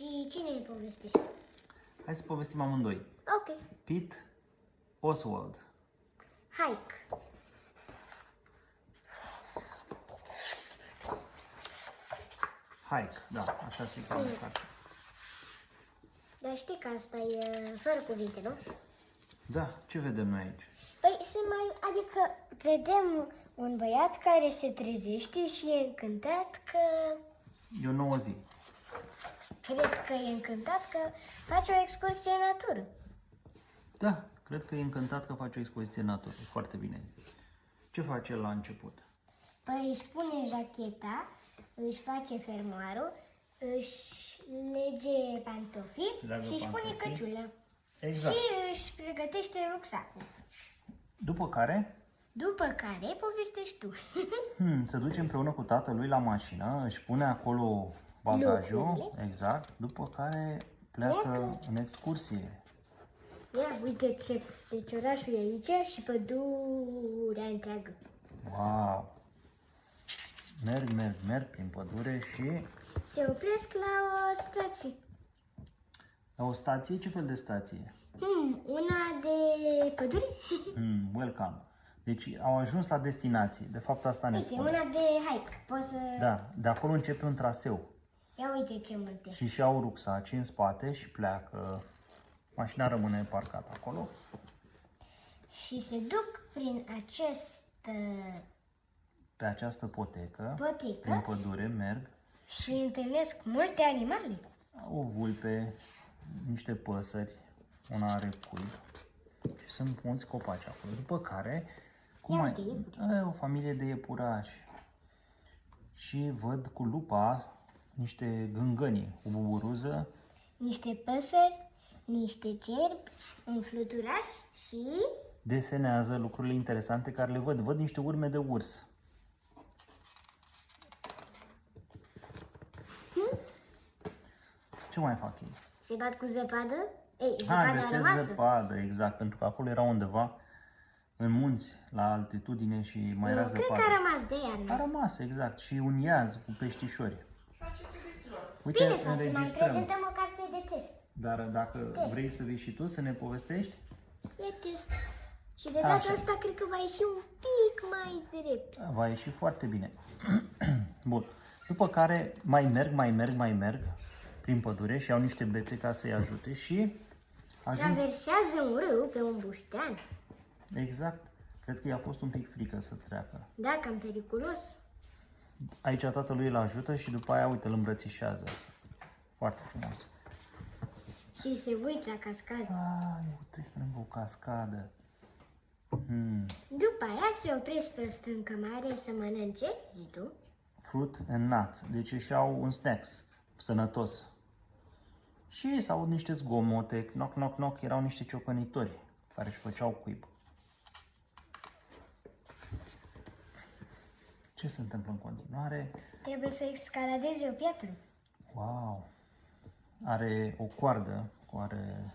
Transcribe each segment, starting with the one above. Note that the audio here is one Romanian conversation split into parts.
Și cine îi povestește? Hai să povestim amândoi. Ok. Pete Oswald. Hike. Hike, da, așa se cheamă în carte. Dar știi că asta e fără cuvinte, nu? Da, ce vedem noi aici? Păi adică vedem un băiat care se trezește și e încântat că... E o nouă zi. Cred că e încântat că face o excursie în natură. Da, cred că e încântat că face o expoziție în natură. Foarte bine. Ce face el la început? Păi își pune jacheta, își face fermoarul, își lege pantofii Leagă și își pune pantofii. căciulă. Exact. Și își pregătește rucsacul. După care După care povestești tu. se duce împreună cu tatălui la mașină, își pune acolo bagajul, Lucrurile. exact, după care pleacă în excursie. Ia, uite ce, deci orașul e aici și pădurea întreagă. Wow! Merg prin pădure și Se opresc la o stație. la o stație. Ce fel de stație? Una de pădure? Welcome. Deci au ajuns la destinație. De fapt asta ne Uite, spune. una de hike. Poți să... Da, de acolo începe un traseu. Ia uite ce multe. Și și-au rucsaci în spate și pleacă. Mașina rămâne parcată acolo. Și se duc prin Pe această potecă, potecă prin pădure, merg. și întâlnesc multe animale. O vulpe, niște păsări, una are cuib. Și sunt mulți copaci acolo. După care, o familie de iepurași. Și văd cu lupa niște gângăni, o buburuză. Niște păsări, niște cerbi, un fluturaș și... Desenează lucrurile interesante care le văd. Văd niște urme de urs. Ce mai fac ei? Se bat cu zăpadă? Ei, zăpada Găsesc rămasă. zăpadă, exact, pentru că acolo era undeva în munți, la altitudine și mai era Cred zăpadă. că a rămas de A iarnă. rămas, exact, și un iaz cu peștișori. Uite, Bine facem, mai înregistrăm. prezentăm o carte de test. Dar dacă vrei să vii și tu să ne povestești, E test. Și de data Așa. asta cred că va ieși un pic mai drept. va ieși foarte bine. Bun. După care mai merg prin pădure și au niște bețe ca să-i ajute și ajung. Traversează un râu pe un buștean. Exact. Cred că i-a fost un pic frică să treacă. Da, cam periculos. Aici tatălui îl ajută și după aia, uite, îl îmbrățișează. Foarte frumos. Și se uită la cascadă. Ai, uite, lângă o cascadă. După aia se opresc pe o stâncă mare să mănânce, zi tu. Fruit and nuts. Deci își iau un snacks sănătos. Și s-aud niște zgomote, knock, knock, knock, erau niște ciocănitori care își făceau cuib. Ce se întâmplă în continuare? Trebuie să escaladezi o piatră. Wow! Are o coardă care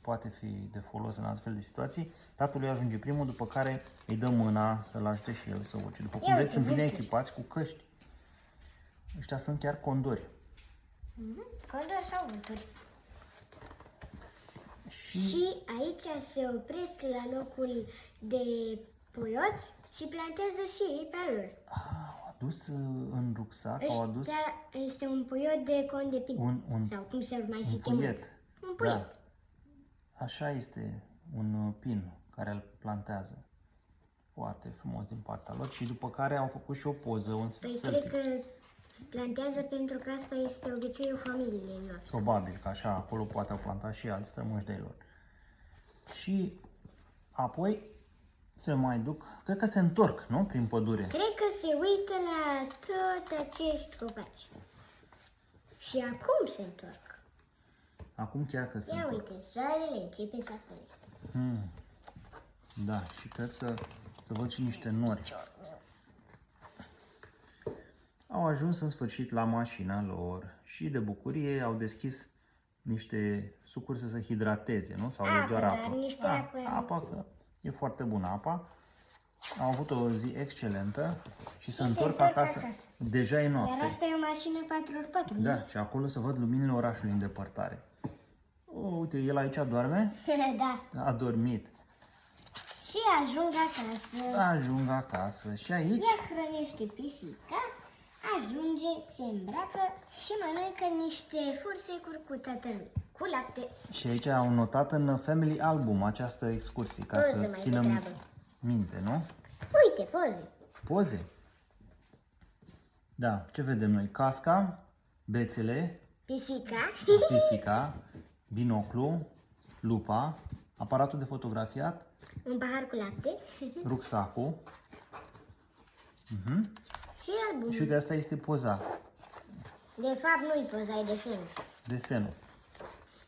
poate fi de folos în astfel de situații. Tatăl lui ajunge primul, după care îi dă mâna să-l ajute și el să urce. După cum vedeți, sunt bine echipați cu căști. Ăștia sunt chiar condori. Condor sau vulturi. Și aici se opresc la locul de poioți și plantează și ei pe lor. au adus în rucsac, au adus Ăștia este un puiot de con de pin. un Sau cum se mai fi un chemat. puiet. Un puiet. Da. Așa este un pin care îl plantează. Foarte frumos din partea lor și după care au făcut și o poză, un Păi selfie. cred că plantează pentru că asta este obiceiul familiei lor. Probabil că așa, acolo poate au plantat și alți strămoși de lor. Și apoi se mai duc, cred că se întorc, nu? Prin pădure. Cred că se uită la tot acești copaci. Și acum se întorc. Acum chiar că se Ia întorc. uite, soarele începe să apune. Da, și cred că să văd și niște nori. Au ajuns în sfârșit la mașina lor și de bucurie au deschis niște sucuri să se hidrateze, nu? Sau e doar Apă, apă? doar niște apă. Apa, că e foarte bună apa. Au avut o zi excelentă și se se întorc întorc acasă. acasă. Deja e Iar noapte. asta e o mașină 4x4. Da, și acolo se văd luminile orașului în depărtare. Uite, el aici doarme? Da. A dormit. Și ajung acasă. Ajung acasă și aici Ea hrănește pisica, ajunge, se îmbracă și mănâncă niște fursecuri cu tatălui, cu lapte. și aici au notat în Family Album această excursie ca Poză să mai ținem degrabă. minte, nu? Uite, poze. Poze. Da, ce vedem noi? Casca, bețele, Pisica, pisica, binoclu, lupa, aparatul de fotografiat, un pahar cu lapte rucsacul. Mhm. și album. Și uite, asta este poza, De fapt nu-i poza, e desenul. desenul.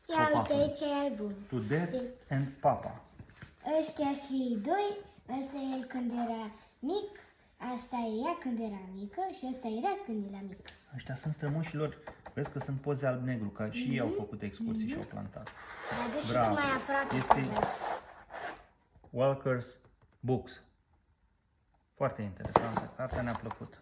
Ia uite, Copacul. aici e album. To Dad and Papa. Ăștia și doi, ăsta e el când era mic, asta e ea când era mică și ăsta era când era mic. Ăștia sunt strămoșilor. Vezi că sunt poze alb-negru, ca și ei au făcut excurții și au plantat. Dar duci Bravo. mai aproape Este poza asta. Walker's Books. Foarte interesantă, cartea ne-a plăcut.